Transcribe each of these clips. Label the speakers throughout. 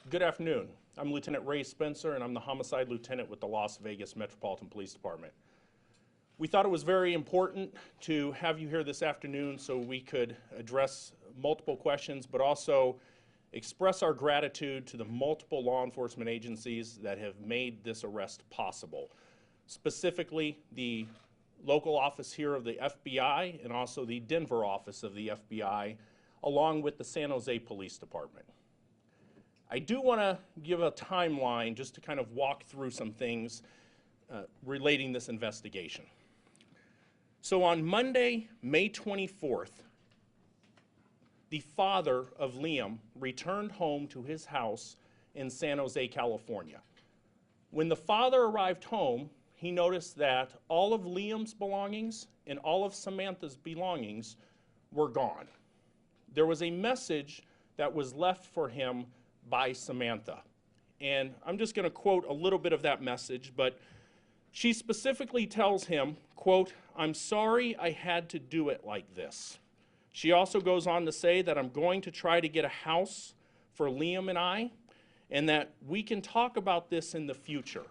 Speaker 1: Good afternoon. I'm Lieutenant Ray Spencer, and I'm the homicide lieutenant with the Las Vegas Metropolitan Police Department. We thought it was very important to have you here this afternoon so we could address multiple questions, but also express our gratitude to the multiple law enforcement agencies that have made this arrest possible. Specifically, the local office here of the FBI and also the Denver office of the FBI, along with the San Jose Police Department. I do want to give a timeline just to kind of walk through some things relating this investigation. So on Monday, May 24th, the father of Liam returned home to his house in San Jose, California. When the father arrived home, he noticed that all of Liam's belongings and all of Samantha's belongings were gone. There was a message that was left for him by Samantha. And I'm just going to quote a little bit of that message, but she specifically tells him, quote, "I'm sorry I had to do it like this." She also goes on to say that I'm going to try to get a house for Liam and I, and that we can talk about this in the future.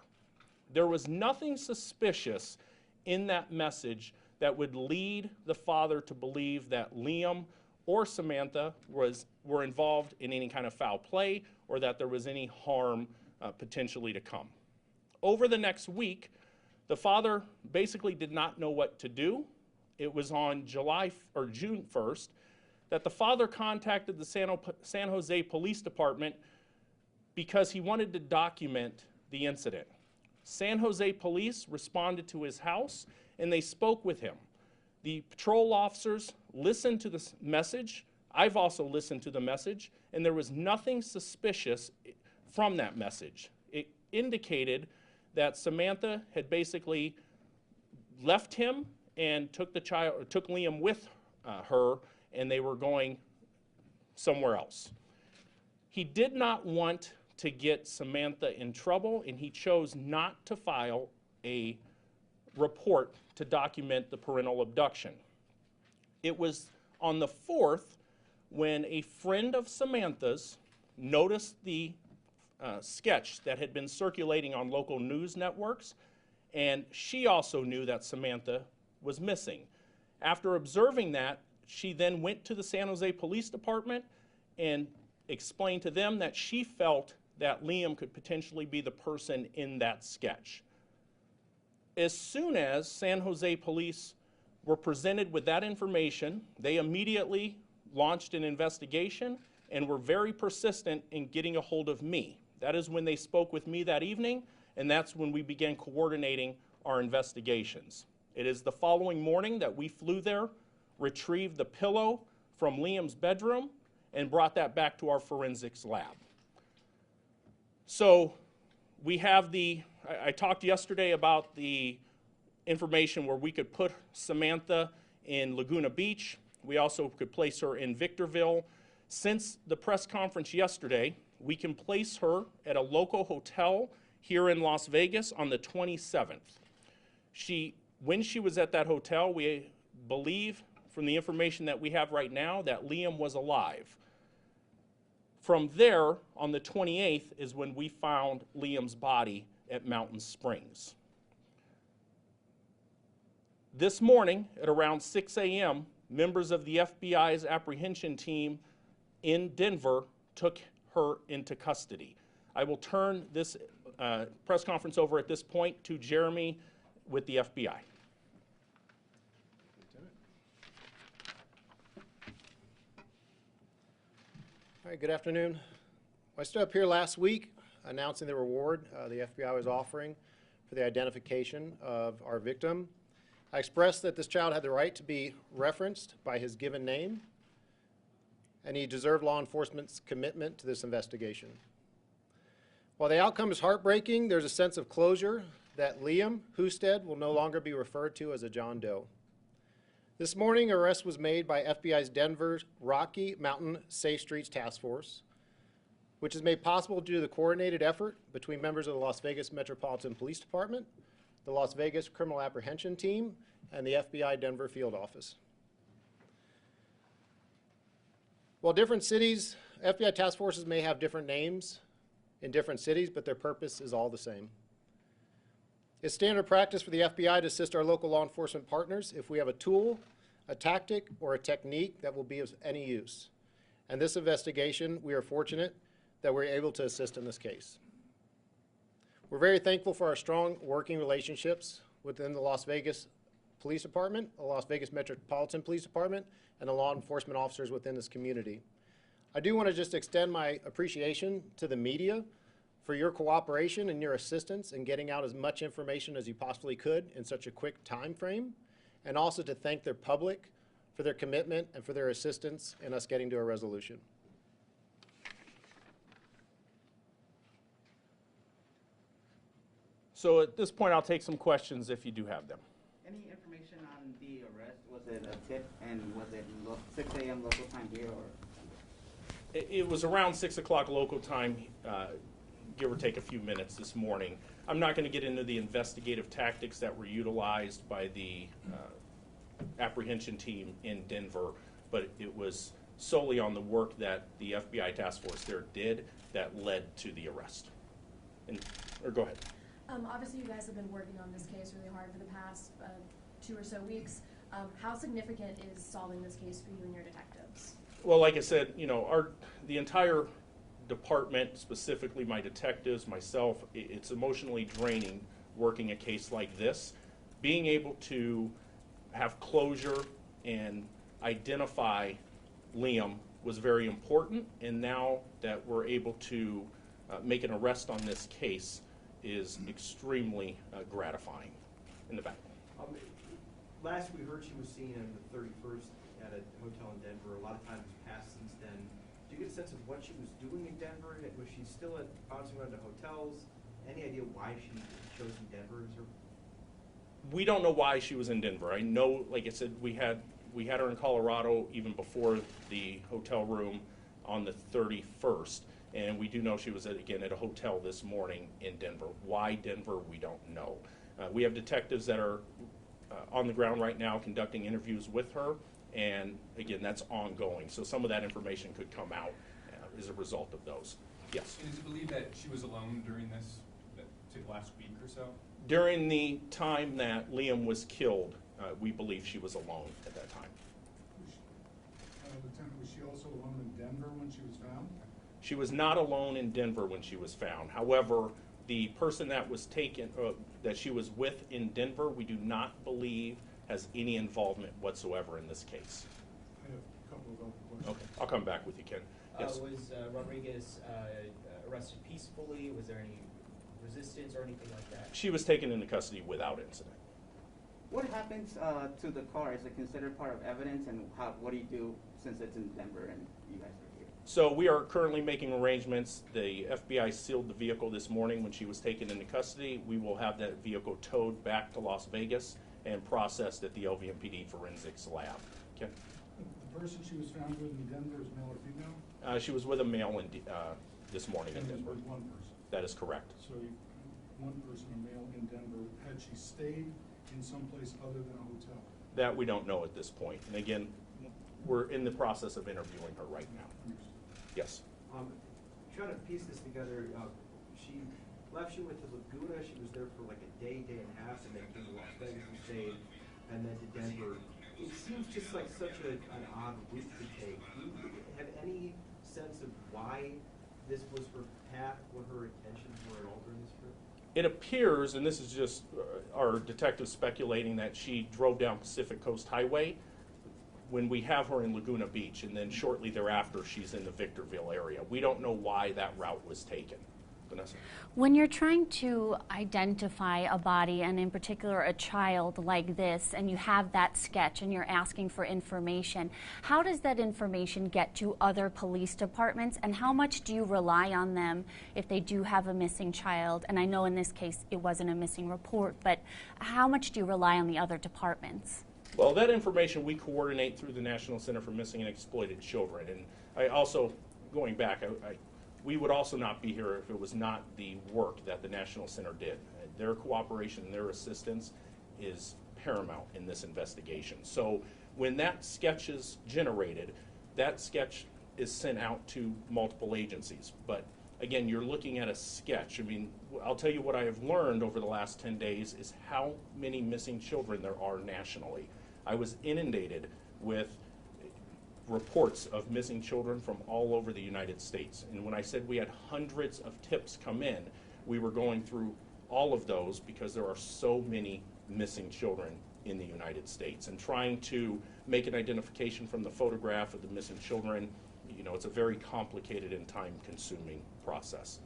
Speaker 1: There was nothing suspicious in that message that would lead the father to believe that Liam or Samantha were involved in any kind of foul play or that there was any harm potentially to come. Over the next week, the father basically did not know what to do. It was on June 1st that the father contacted the San Jose Police Department because he wanted to document the incident. San Jose Police responded to his house and they spoke with him. The patrol officers listened to this message. I've also listened to the message, and there was nothing suspicious from that message. It indicated that Samantha had basically left him and took Liam with her, and they were going somewhere else. He did not want to get Samantha in trouble, and he chose not to file a report to document the parental abduction. It was on the 4th when a friend of Samantha's noticed the sketch that had been circulating on local news networks, and she also knew that Samantha was missing. After observing that, she then went to the San Jose Police Department and explained to them that she felt that Liam could potentially be the person in that sketch. As soon as San Jose Police were presented with that information, they immediately launched an investigation and were very persistent in getting a hold of me. That is when they spoke with me that evening, and that's when we began coordinating our investigations. It is the following morning that we flew there, retrieved the pillow from Liam's bedroom, and brought that back to our forensics lab. So we have I talked yesterday about the information where we could put Samantha in Laguna Beach. We also could place her in Victorville. Since the press conference yesterday, we can place her at a local hotel here in Las Vegas on the 27th. When she was at that hotel, we believe from the information that we have right now that Liam was alive. From there, on the 28th, is when we found Liam's body at Mountain Springs. This morning, at around 6 a.m., members of the FBI's apprehension team in Denver took her into custody. I will turn this press conference over at this point to Jeremy with the FBI.
Speaker 2: All right, good afternoon. I stood up here last week announcing the reward the FBI was offering for the identification of our victim. I expressed that this child had the right to be referenced by his given name, and he deserved law enforcement's commitment to this investigation. While the outcome is heartbreaking, there's a sense of closure that Liam Husted will no longer be referred to as a John Doe. This morning, an arrest was made by FBI's Denver Rocky Mountain Safe Streets Task Force, which is made possible due to the coordinated effort between members of the Las Vegas Metropolitan Police Department, the Las Vegas Criminal Apprehension Team, and the FBI Denver Field Office. While different cities, FBI task forces may have different names, in different cities, but their purpose is all the same. It's standard practice for the FBI to assist our local law enforcement partners if we have a tool, a tactic, or a technique that will be of any use. And this investigation, we are fortunate that we're able to assist in this case. We're very thankful for our strong working relationships within the Las Vegas Police Department, the Las Vegas Metropolitan Police Department, and the law enforcement officers within this community. I do want to just extend my appreciation to the media for your cooperation and your assistance in getting out as much information as you possibly could in such a quick time frame, and also to thank their public for their commitment and for their assistance in us getting to a resolution.
Speaker 1: So at this point, I'll take some questions if you do have them.
Speaker 3: Any information on the arrest? Was it a tip, and was it 6 a.m. local time here, or?
Speaker 1: It was around 6 o'clock local time, give or take a few minutes this morning. I'm not going to get into the investigative tactics that were utilized by the apprehension team in Denver, but it was solely on the work that the FBI task force there did that led to the arrest. Or go ahead.
Speaker 4: Obviously, you guys have been working on this case really hard for the past 2 or so weeks. How significant is solving this case for you and your detectives?
Speaker 1: Well, like I said, you know, the entire department, specifically my detectives, myself, it's emotionally draining working a case like this. Being able to have closure and identify Liam was very important, and now that we're able to make an arrest on this case is extremely gratifying. In the back.
Speaker 5: Last we heard, she was seen on the 31st at a hotel in Denver. A lot of time has passed since then. Do you get a sense of what she was doing in Denver? Was she still bouncing around to hotels? Any idea why she chose Denver as her?
Speaker 1: We don't know why she was in Denver. I know, like I said, we had her in Colorado even before the hotel room on the 31st, and we do know she was again at a hotel this morning in Denver. Why Denver? We don't know. We have detectives that are on the ground right now conducting interviews with her, and again, that's ongoing. So some of that information could come out as a result of those. Yes.
Speaker 6: Is it believed that she was alone during this, say, last week or so?
Speaker 1: During the time that Liam was killed, we believe she was alone at that time.
Speaker 7: Lieutenant, was she also alone in Denver when she was found?
Speaker 1: She was not alone in Denver when she was found. However, the person that was taken, that she was with in Denver, we do not believe has any involvement whatsoever in this case.
Speaker 7: I have a couple of other questions.
Speaker 1: Okay, I'll come back with you, Ken. Yes.
Speaker 8: Was Rodriguez arrested peacefully? Was there any resistance or anything like that?
Speaker 1: She was taken into custody without incident.
Speaker 3: What happens to the car? Is it considered part of evidence, and what do you do since it's in Denver and you guys are here?
Speaker 1: So we are currently making arrangements. The FBI sealed the vehicle this morning when she was taken into custody. We will have that vehicle towed back to Las Vegas and processed at the LVMPD forensics lab. Okay.
Speaker 7: The person she was found with in Denver is male or female?
Speaker 1: She was with a male this morning in
Speaker 7: And
Speaker 1: Denver.
Speaker 7: with one person.
Speaker 1: That is correct.
Speaker 7: So one person, a male in Denver, had she stayed in some place other than a hotel?
Speaker 1: That we don't know at this point. And again, we're in the process of interviewing her right now. Yes.
Speaker 5: Trying to piece this together, she went to Laguna. She was there for like a day and a half, and then came to Las Vegas and stayed, and then to Denver. It seems just like such an odd route to take. Do you have any sense of why this was her path, what her intentions were at all during this trip?
Speaker 1: It appears, and this is just our detective speculating, that she drove down Pacific Coast Highway when we have her in Laguna Beach, and then shortly thereafter she's in the Victorville area. We don't know why that route was taken. Vanessa?
Speaker 9: When you're trying to identify a body, and in particular a child like this, and you have that sketch and you're asking for information, how does that information get to other police departments, and how much do you rely on them if they do have a missing child? And I know in this case it wasn't a missing report, but how much do you rely on the other departments?
Speaker 1: Well, that information we coordinate through the National Center for Missing and Exploited Children. And I also, going back, we would also not be here if it was not the work that the National Center did. Their cooperation and their assistance is paramount in this investigation. So when that sketch is generated, that sketch is sent out to multiple agencies. But again, you're looking at a sketch. I mean, I'll tell you what I have learned over the last 10 days is how many missing children there are nationally. I was inundated with reports of missing children from all over the United States. And when I said we had hundreds of tips come in, we were going through all of those because there are so many missing children in the United States. And trying to make an identification from the photograph of the missing children, you know, it's a very complicated and time-consuming process.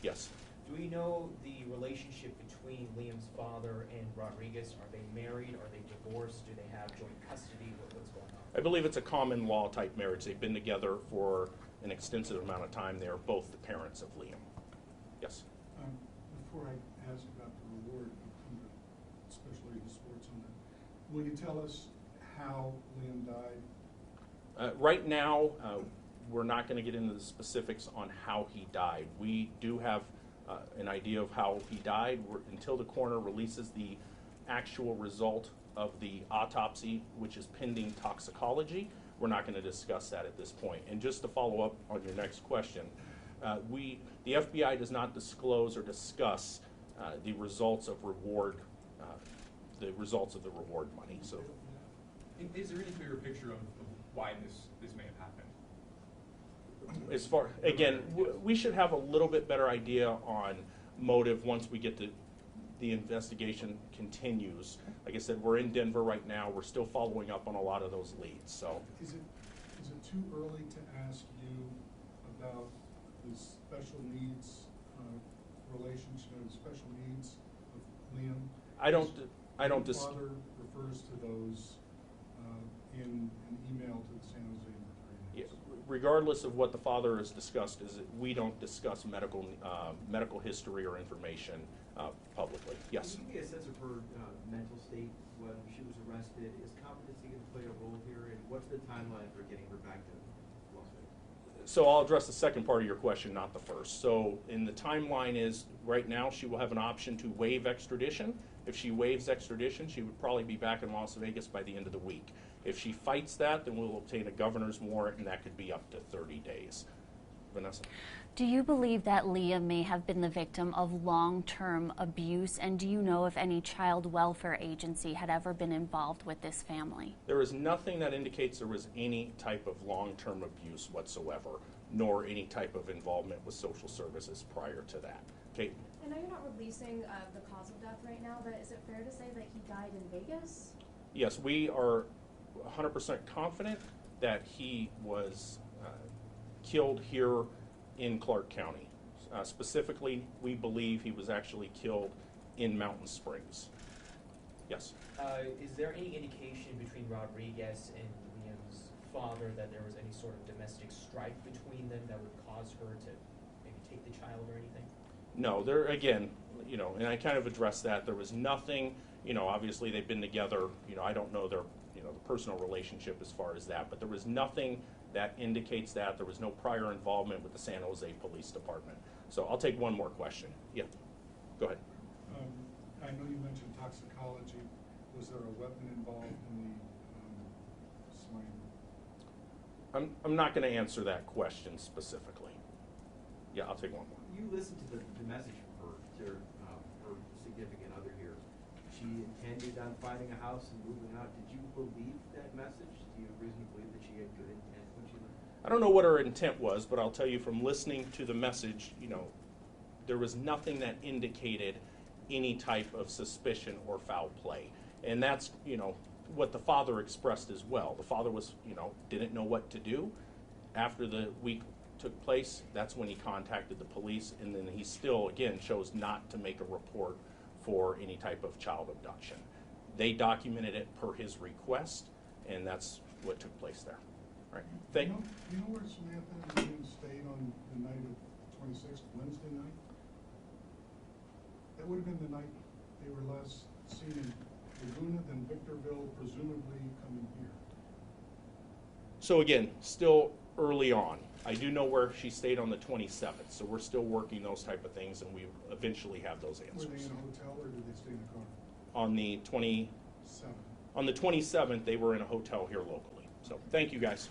Speaker 1: Yes?
Speaker 8: Do we know the relationship between Liam's father and Rodriguez? Are they married? Are they divorced? Do they have joint custody? What's going on?
Speaker 1: I believe it's a common law type marriage. They've been together for an extensive amount of time. They are both the parents of Liam. Yes?
Speaker 7: Before I ask about the reward, I'm going to especially the sports on that. Will you tell us how Liam died?
Speaker 1: Right now, we're not going to get into the specifics on how he died. We do have an idea of how he died. Until the coroner releases the actual result of the autopsy, which is pending toxicology, we're not going to discuss that at this point. And just to follow up on your next question, the FBI does not disclose or discuss the results of reward, the results of the reward money. So,
Speaker 6: Is there any clearer picture of why this may have happened?
Speaker 1: as far, again, we should have a little bit better idea on motive once we get the investigation continues. Like I said, we're in Denver right now. We're still following up on a lot of those leads. So,
Speaker 7: Is it too early to ask you about the special needs relationship, special needs of Liam?
Speaker 1: I don't.
Speaker 7: The father refers to those in an email to the San Jose Mercury.
Speaker 1: Yeah, regardless of what the father has discussed, is that we don't discuss medical history or information publicly. Yes.
Speaker 5: Can you give me a sense of her mental state when she was arrested? Is competency going to play a role here, and what's the timeline for getting her back to Las Vegas?
Speaker 1: So I'll address the second part of your question, not the first. So in the timeline is, right now she will have an option to waive extradition. If she waives extradition, she would probably be back in Las Vegas by the end of the week. If she fights that, then we'll obtain a governor's warrant, and that could be up to 30 days. Vanessa?
Speaker 9: Do you believe that Liam may have been the victim of long-term abuse, and do you know if any child welfare agency had ever been involved with this family?
Speaker 1: There is nothing that indicates there was any type of long-term abuse whatsoever, nor any type of involvement with social services prior to that. Kate?
Speaker 4: I know you're not releasing the cause of death right now, but is it fair to say that he died in Vegas?
Speaker 1: Yes, we are 100% confident that he was killed here in Clark County. Specifically, we believe he was actually killed in Mountain Springs. Yes?
Speaker 8: Is there any indication between Rodriguez and Liam's father that there was any sort of domestic strife between them that would cause her to maybe take the child or anything?
Speaker 1: No, there, again, you know, and I kind of addressed that. There was nothing, you know, obviously they've been together, you know, I don't know their, you know, the personal relationship as far as that, but there was nothing that indicates that. There was no prior involvement with the San Jose Police Department. So I'll take one more question. Yeah, go ahead.
Speaker 7: I know you mentioned toxicology. Was there a weapon involved in the slaying?
Speaker 1: I'm not going to answer that question specifically. Yeah, I'll take one more.
Speaker 5: You listened to the message from her significant other here. She intended on finding a house and moving out. Did you believe that message? Do you reasonably believe that she had good intent when she left?
Speaker 1: I don't know what her intent was, but I'll tell you from listening to the message, you know, there was nothing that indicated any type of suspicion or foul play. And that's, you know, what the father expressed as well. The father was, you know, didn't know what to do. After the week took place, that's when he contacted the police, and then he still, again, chose not to make a report for any type of child abduction. They documented it per his request, and that's what took place there. All right. Thank you.
Speaker 7: You know where Samantha and Liam stayed on the night of the 26th, Wednesday night? That would have been the night they were last seen in Laguna, then Victorville, presumably coming here.
Speaker 1: So again, still early on. I do know where she stayed on the 27th, so we're still working those type of things, and we eventually have those answers.
Speaker 7: Were they in a hotel, or did they stay in the car?
Speaker 1: On the 27th, they were in a hotel here locally. So thank you, guys.